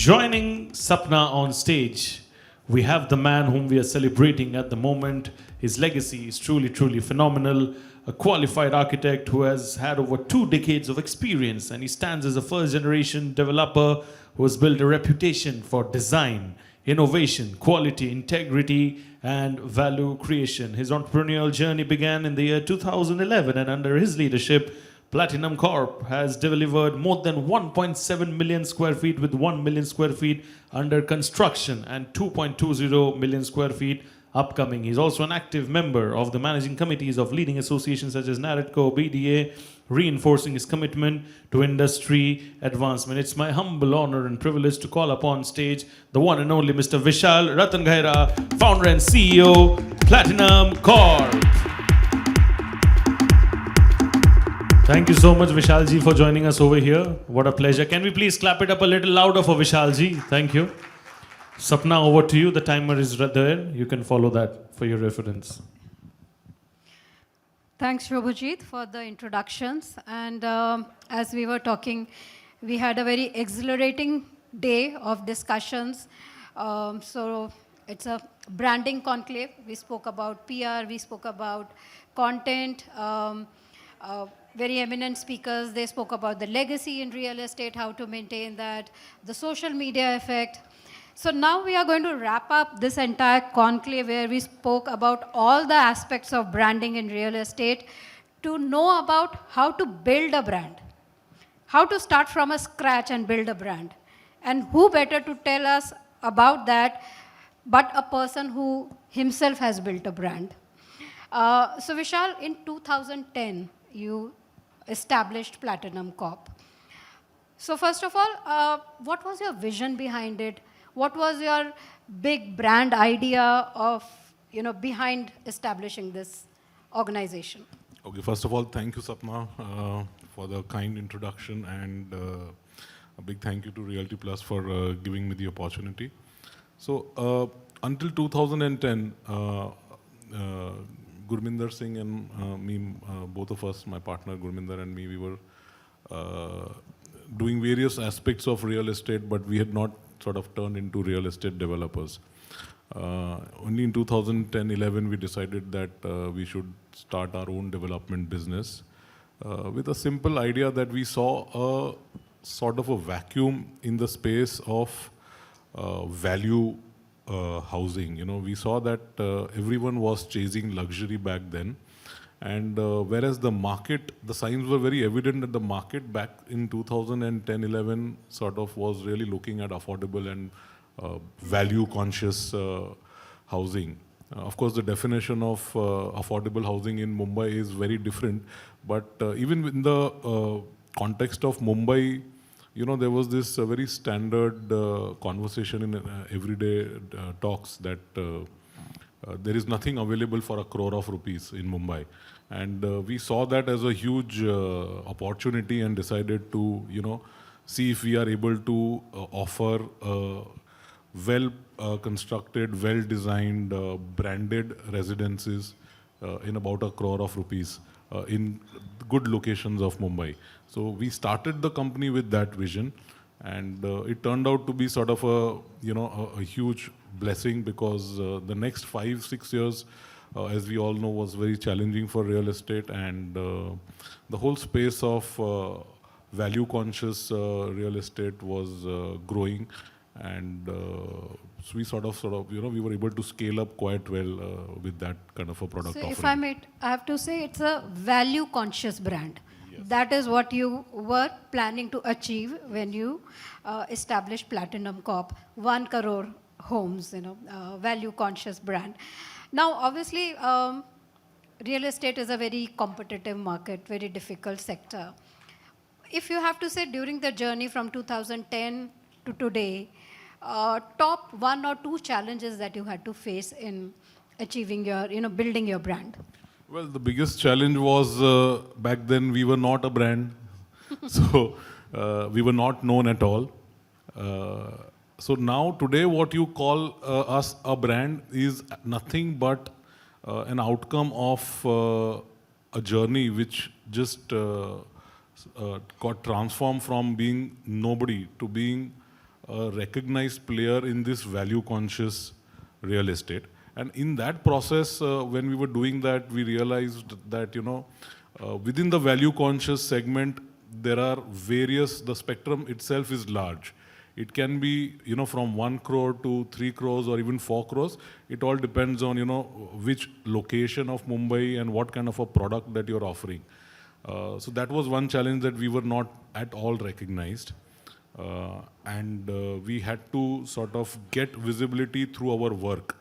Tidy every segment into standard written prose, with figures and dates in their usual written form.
Joining Sapna on stage, we have the man whom we are celebrating at the moment. His legacy is truly, truly phenomenal. A qualified architect who has had over 2 decades of experience, and he stands as a first-generation developer who has built a reputation for design, innovation, quality, integrity, and value creation. His entrepreneurial journey began in the year 2011, and under his leadership, Platinum Corp has delivered more than 1.7 million square feet with 1 million square feet under construction and 2.20 million square feet upcoming. He's also an active member of the managing committees of leading associations such as NAREDCO, BDA, reinforcing his commitment to industry advancement. It's my humble honor and privilege to call upon stage the one and only Mr. Vishal Ratanghayra, founder and CEO, Platinum Corp. Thank you so much, Vishalji, for joining us over here. What a pleasure. Can we please clap it up a little louder for Vishalji? Thank you. Sapna, over to you. The timer is right there. You can follow that for your reference. Thanks, Shobhajit, for the introductions. And as we were talking, we had a very exhilarating day of discussions. So it's a branding conclave. We spoke about PR, we spoke about content, very eminent speakers. They spoke about the legacy in real estate, how to maintain that, the social media effect. So now we are going to wrap up this entire conclave where we spoke about all the aspects of branding in real estate to know about how to build a brand, how to start from a scratch and build a brand. And who better to tell us about that but a person who himself has built a brand. So Vishal, in 2010, you established Platinum Corp. So first of all, what was your vision behind it? What was your big brand idea of, behind establishing this organization? Okay, first of all, thank you, Sapna, for the kind introduction, and a big thank you to Realty Plus for giving me the opportunity. So until 2010, Gurminder Singh and me, both of us, my partner Gurminder and me, we were doing various aspects of real estate, but we had not sort of turned into real estate developers. Only in 2010-11 we decided that we should start our own development business with a simple idea that we saw a sort of a vacuum in the space of value housing. We saw that everyone was chasing luxury back then, and whereas the market, the signs were very evident that the market back in 2010-11 sort of was really looking at affordable and value-conscious housing. Of course, the definition of affordable housing in Mumbai is very different, but even in the context of Mumbai, there was this very standard conversation in everyday talks that there is nothing available for ₹1 crore in Mumbai. And we saw that as a huge opportunity and decided to, see if we are able to offer well-constructed, well-designed, branded residences in about ₹1 crore in good locations of Mumbai. So we started the company with that vision, and it turned out to be sort of a huge blessing, because the next 5-6 years, as we all know, was very challenging for real estate, and the whole space of value-conscious real estate was growing, and so we sort of, we were able to scale up quite well with that kind of a product offering. If I may, I have to say it's a value-conscious brand. Yes. That is what you were planning to achieve when you established Platinum Corp. 1 crore homes, value-conscious brand. Now, obviously, real estate is a very competitive market, very difficult sector. If you have to say during the journey from 2010 to today, top 1 or 2 challenges that you had to face in achieving your, building your brand? Well, the biggest challenge was back then we were not a brand. So we were not known at all. So now today what you call us a brand is nothing but an outcome of a journey which just got transformed from being nobody to being a recognized player in this value-conscious real estate. And in that process, when we were doing that, we realized that, within the value-conscious segment, there are the spectrum itself is large. It can be, from 1 crore to 3 crores or even 4 crores. It all depends on, which location of Mumbai and what kind of a product that you're offering. So that was one challenge that we were not at all recognized. And we had to sort of get visibility through our work.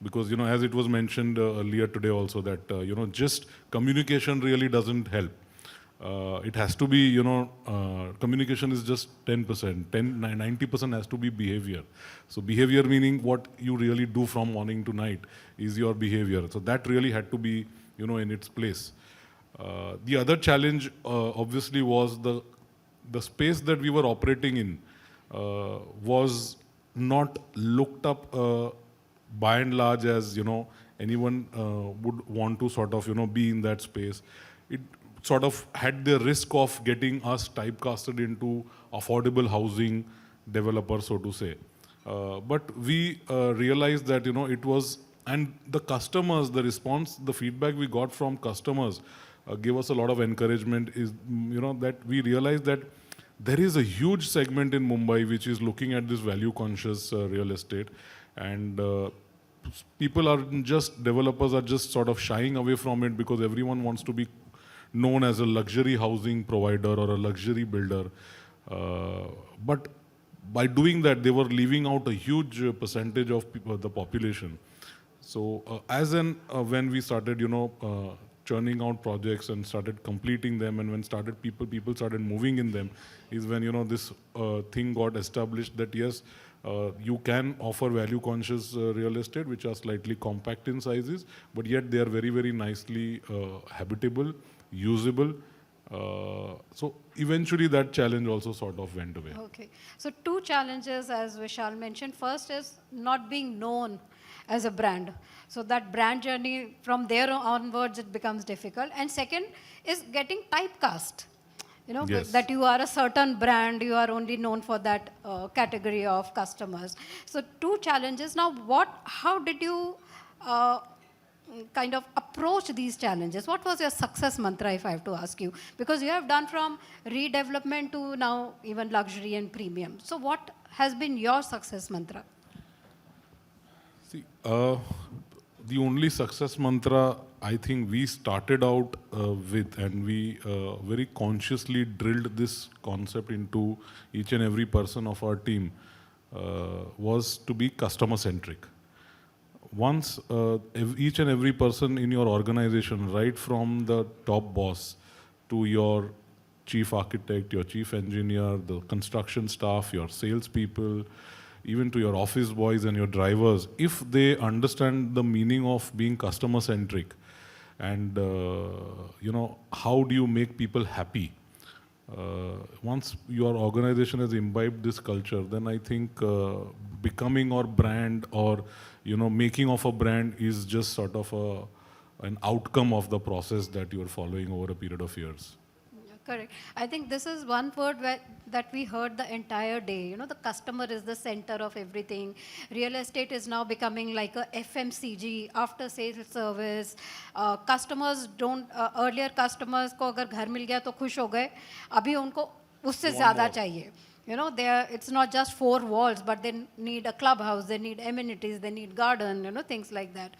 Because, as it was mentioned earlier today also that, just communication really doesn't help. It has to be, communication is just 10%. 90% has to be behavior. So behavior meaning what you really do from morning to night is your behavior. So that really had to be, in its place. The other challenge, obviously, was the space that we were operating in was not looked up by and large as, anyone would want to sort of, be in that space. It sort of had the risk of getting us typecasted into affordable housing developer, so to say. But we realized that, it was, and the customers, the response, the feedback we got from customers gave us a lot of encouragement is, that we realized that there is a huge segment in Mumbai which is looking at this value-conscious real estate. And developers are just sort of shying away from it because everyone wants to be known as a luxury housing provider or a luxury builder. But by doing that, they were leaving out a huge percentage of the population. So when we started, churning out projects and started completing them, and when people started moving in them, is when, this thing got established that yes, you can offer value-conscious real estate, which are slightly compact in sizes, but yet they are very, very nicely habitable, usable. So eventually that challenge also sort of went away. Okay. So 2 challenges, as Vishal mentioned. First is not being known as a brand. So that brand journey, from there onwards, it becomes difficult. And second is getting typecast. Yes. That you are a certain brand, you are only known for that category of customers. So 2 challenges. Now, how did you kind of approach these challenges? What was your success mantra, if I have to ask you? Because you have done from redevelopment to now even luxury and premium. So what has been your success mantra? See, the only success mantra I think we started out with, and we very consciously drilled this concept into each and every person of our team, was to be customer-centric. Once each and every person in your organization, right from the top boss to your chief architect, your chief engineer, the construction staff, your salespeople, even to your office boys and your drivers, if they understand the meaning of being customer-centric and, how do you make people happy? Once your organization has imbibed this culture, then I think becoming our brand or, making of a brand is just sort of an outcome of the process that you are following over a period of years. Correct. I think this is one word that we heard the entire day. The customer is the center of everything. Real estate is now becoming like a FMCG, after sales service. Customers don't, earlier customers को अगर घर मिल गया तो खुश हो गए. अभी उनको उससे ज़्यादा चाहिए. It's not just 4 walls, but they need a clubhouse, they need amenities, they need garden, things like that.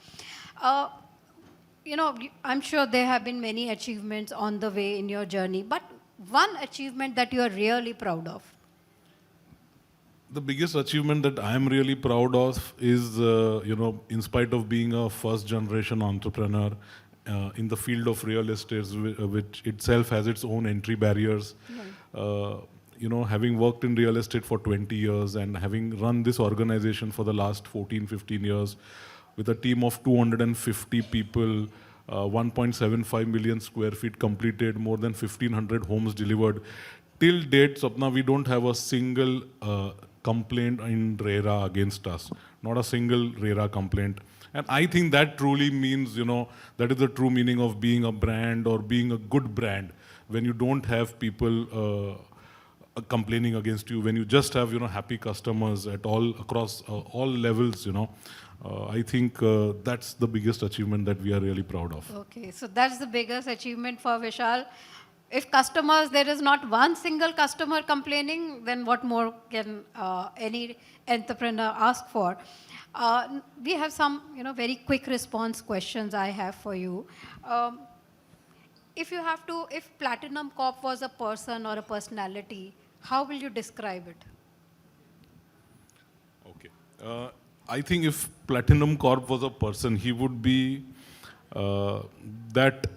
I'm sure there have been many achievements on the way in your journey, but one achievement that you are really proud of? The biggest achievement that I am really proud of is, in spite of being a first-generation entrepreneur in the field of real estate, which itself has its own entry barriers, having worked in real estate for 20 years and having run this organization for the last 14, 15 years, with a team of 250 people, 1.75 million square feet completed, more than 1,500 homes delivered. Till date, Sapna, we don't have a single complaint in RERA against us. Not a single RERA complaint. And I think that truly means, that is the true meaning of being a brand or being a good brand, when you don't have people complaining against you, when you just have, happy customers at all across all levels, I think that's the biggest achievement that we are really proud of. Okay, so that's the biggest achievement for Vishal. If customers, there is not one single customer complaining, then what more can any entrepreneur ask for? We have some, very quick response questions I have for you. If Platinum Corp was a person or a personality, how will you describe it? Okay. I think if Platinum Corp was a person, he would be that,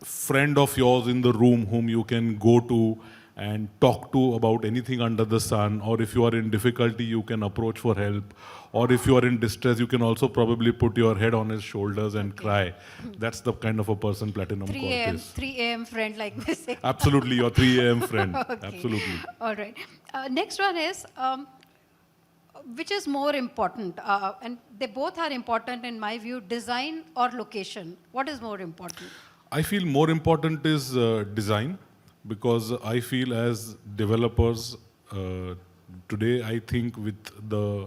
friend of yours in the room whom you can go to and talk to about anything under the sun, or if you are in difficulty, you can approach for help, or if you are in distress, you can also probably put your head on his shoulders and cry. That's the kind of a person Platinum 3 Corp a.m. is. 3 a.m. friend like this. Absolutely, your 3 a.m. friend. Okay. Absolutely. All right. Next one is, which is more important? And they both are important in my view, design or location. What is more important? I feel more important is design, because I feel as developers today, I think with the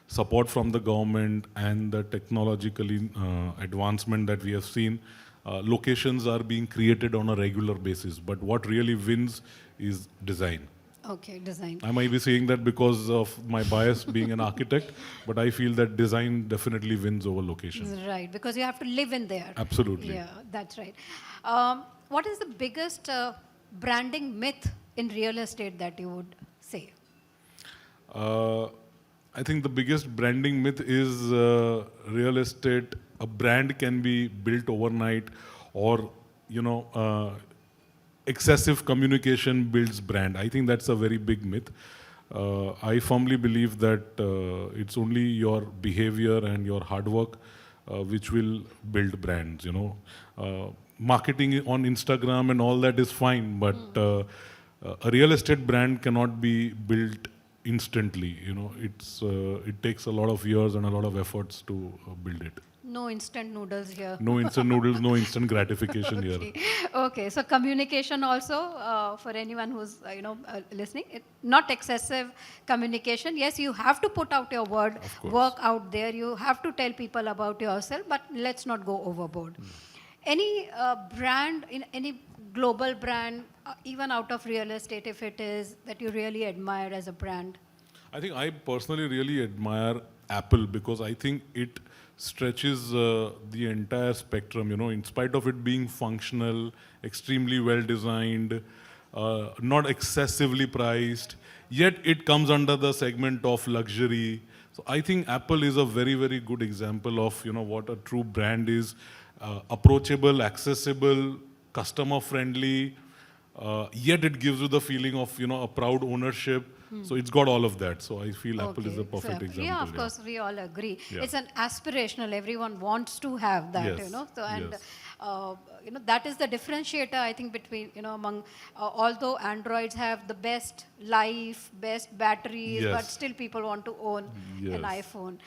support from the government and the technologically advancement that we have seen, locations are being created on a regular basis. But what really wins is design. Okay, design. I might be saying that because of my bias being an architect, but I feel that design definitely wins over location. Right, because you have to live in there. Absolutely. Yeah, that's right. What is the biggest branding myth in real estate that you would say? I think the biggest branding myth is real estate. A brand can be built overnight, or excessive communication builds brand. I think that's a very big myth. I firmly believe that it's only your behavior and your hard work which will build brands. Marketing on Instagram and all that is fine, but a real estate brand cannot be built instantly. It takes a lot of years and a lot of efforts to build it. No instant noodles here. No instant noodles, no instant gratification here. Okay, so communication also for anyone who's listening, not excessive communication. Yes, you have to put out your word, work out there. You have to tell people about yourself, but let's not go overboard. Any brand, any global brand, even out of real estate, if it is, that you really admire as a brand? I think I personally really admire Apple, because I think it stretches the entire spectrum, in spite of it being functional, extremely well designed, not excessively priced, yet it comes under the segment of luxury. So I think Apple is a very, very good example of, what a true brand is. Approachable, accessible, customer friendly, yet it gives you the feeling of, a proud ownership. So it's got all of that. So I feel Apple is a perfect example. Yeah, of course, we all agree. Yeah. It's an aspirational. Everyone wants to have that, Yes. So, and Yes. that is the differentiator, I think, between among although Androids have the best life, best batteries, Yes. but still people want to own an Yes. iPhone.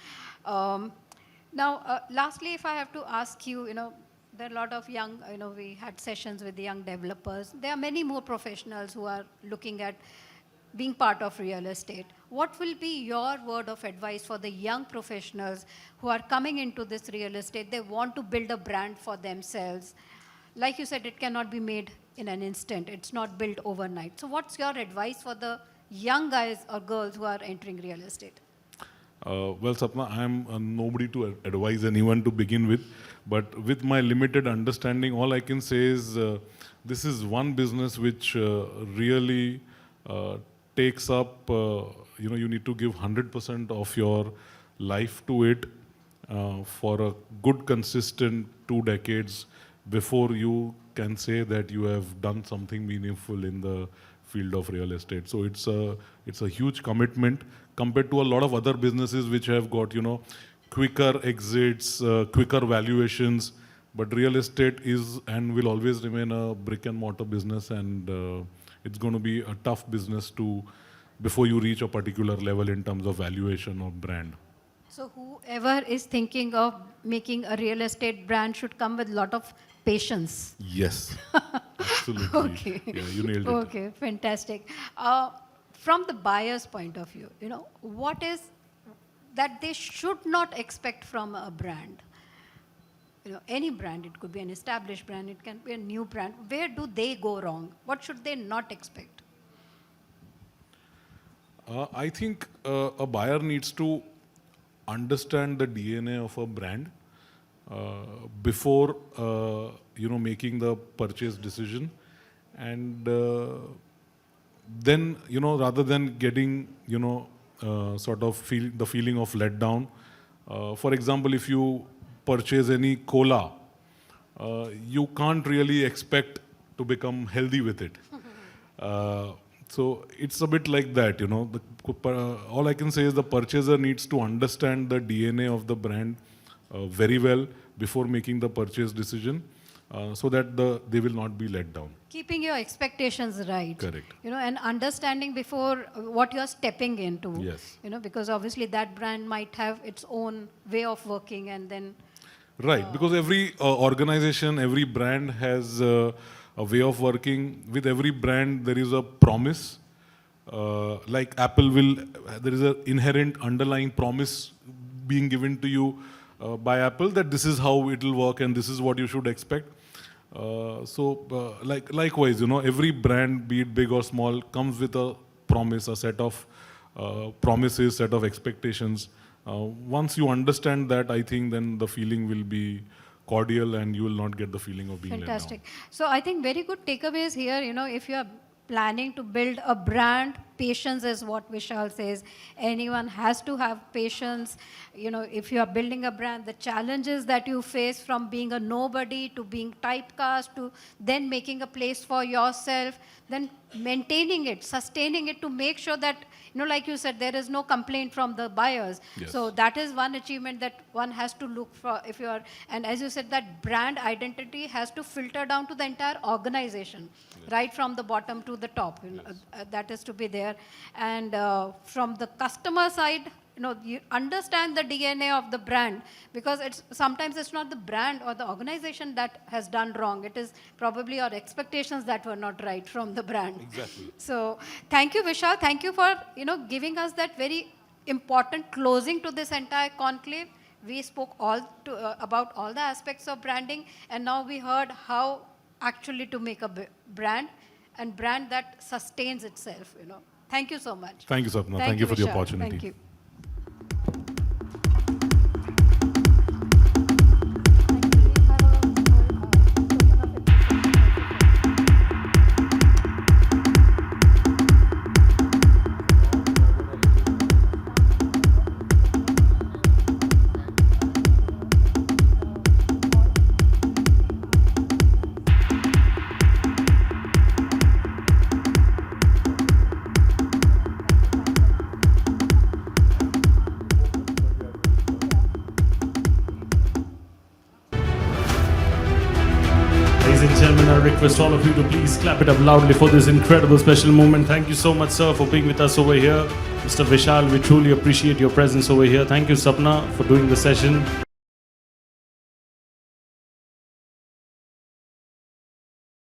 Now, lastly, if I have to ask you, there are a lot of young, we had sessions with the young developers. There are many more professionals who are looking at being part of real estate. What will be your word of advice for the young professionals who are coming into this real estate? They want to build a brand for themselves. Like you said, it cannot be made in an instant. It's not built overnight. So what's your advice for the young guys or girls who are entering real estate? Well, Sapna, I'm nobody to advise anyone to begin with, but with my limited understanding, all I can say is this is one business which really takes up, you need to give 100% of your life to it for a good, consistent 2 decades before you can say that you have done something meaningful in the field of real estate. So it's a huge commitment compared to a lot of other businesses which have got, quicker exits, quicker valuations. But real estate is and will always remain a brick and mortar business, and it's going to be a tough business before you reach a particular level in terms of valuation or brand. So whoever is thinking of making a real estate brand should come with a lot of patience. Yes. Absolutely. Okay. Yeah, you nailed it. Okay, fantastic. From the buyer's point of view, what is that they should not expect from a brand? Any brand, it could be an established brand, it can be a new brand. Where do they go wrong? What should they not expect? I think a buyer needs to understand the DNA of a brand before making the purchase decision, and then rather than getting sort of feel the feeling of letdown. For example, if you purchase any cola, you can't really expect to become healthy with it. So it's a bit like that, all I can say is the purchaser needs to understand the DNA of the brand very well before making the purchase decision, so that they will not be let down. Keeping your expectations right. Correct. And understanding before what you're stepping into. Yes. Because obviously that brand might have its own way of working, and then Right, because every organization, every brand has a way of working. With every brand, there is a promise. Like Apple there is an inherent underlying promise being given to you by Apple that this is how it will work and this is what you should expect. Likewise, every brand, be it big or small, comes with a promise, a set of promises, set of expectations. Once you understand that, I think then the feeling will be cordial and you will not get the feeling of being fantastic. let down. So I think very good takeaways here. If you are planning to build a brand, patience is what Vishal says. Anyone has to have patience. If you are building a brand, the challenges that you face from being a nobody to being typecast to then making a place for yourself, then maintaining it, sustaining it to make sure that, like you said, there is no complaint from the buyers. Yes. So that is one achievement that one has to look for if you are, and as you said, that brand identity has to filter down to the entire organization, yes, right from the bottom to the top. Yes. That is to be there. And from the customer side, you understand the DNA of the brand, because sometimes it's not the brand or the organization that has done wrong. It is probably your expectations that were not right from the brand. Exactly. So thank you, Vishal. Thank you for giving us that very important closing to this entire conclave. We spoke about all the aspects of branding, and now we heard how actually to make a brand, and brand that sustains itself. Thank you so much. Thank you, Sapna. Thank you for the Vishal. opportunity. Thank you. Ladies and gentlemen, I request all of you to please clap it up loudly for this incredible special moment. Thank you so much, sir, for being with us over here. Mr. Vishal, we truly appreciate your presence over here. Thank you, Sapna, for doing the session.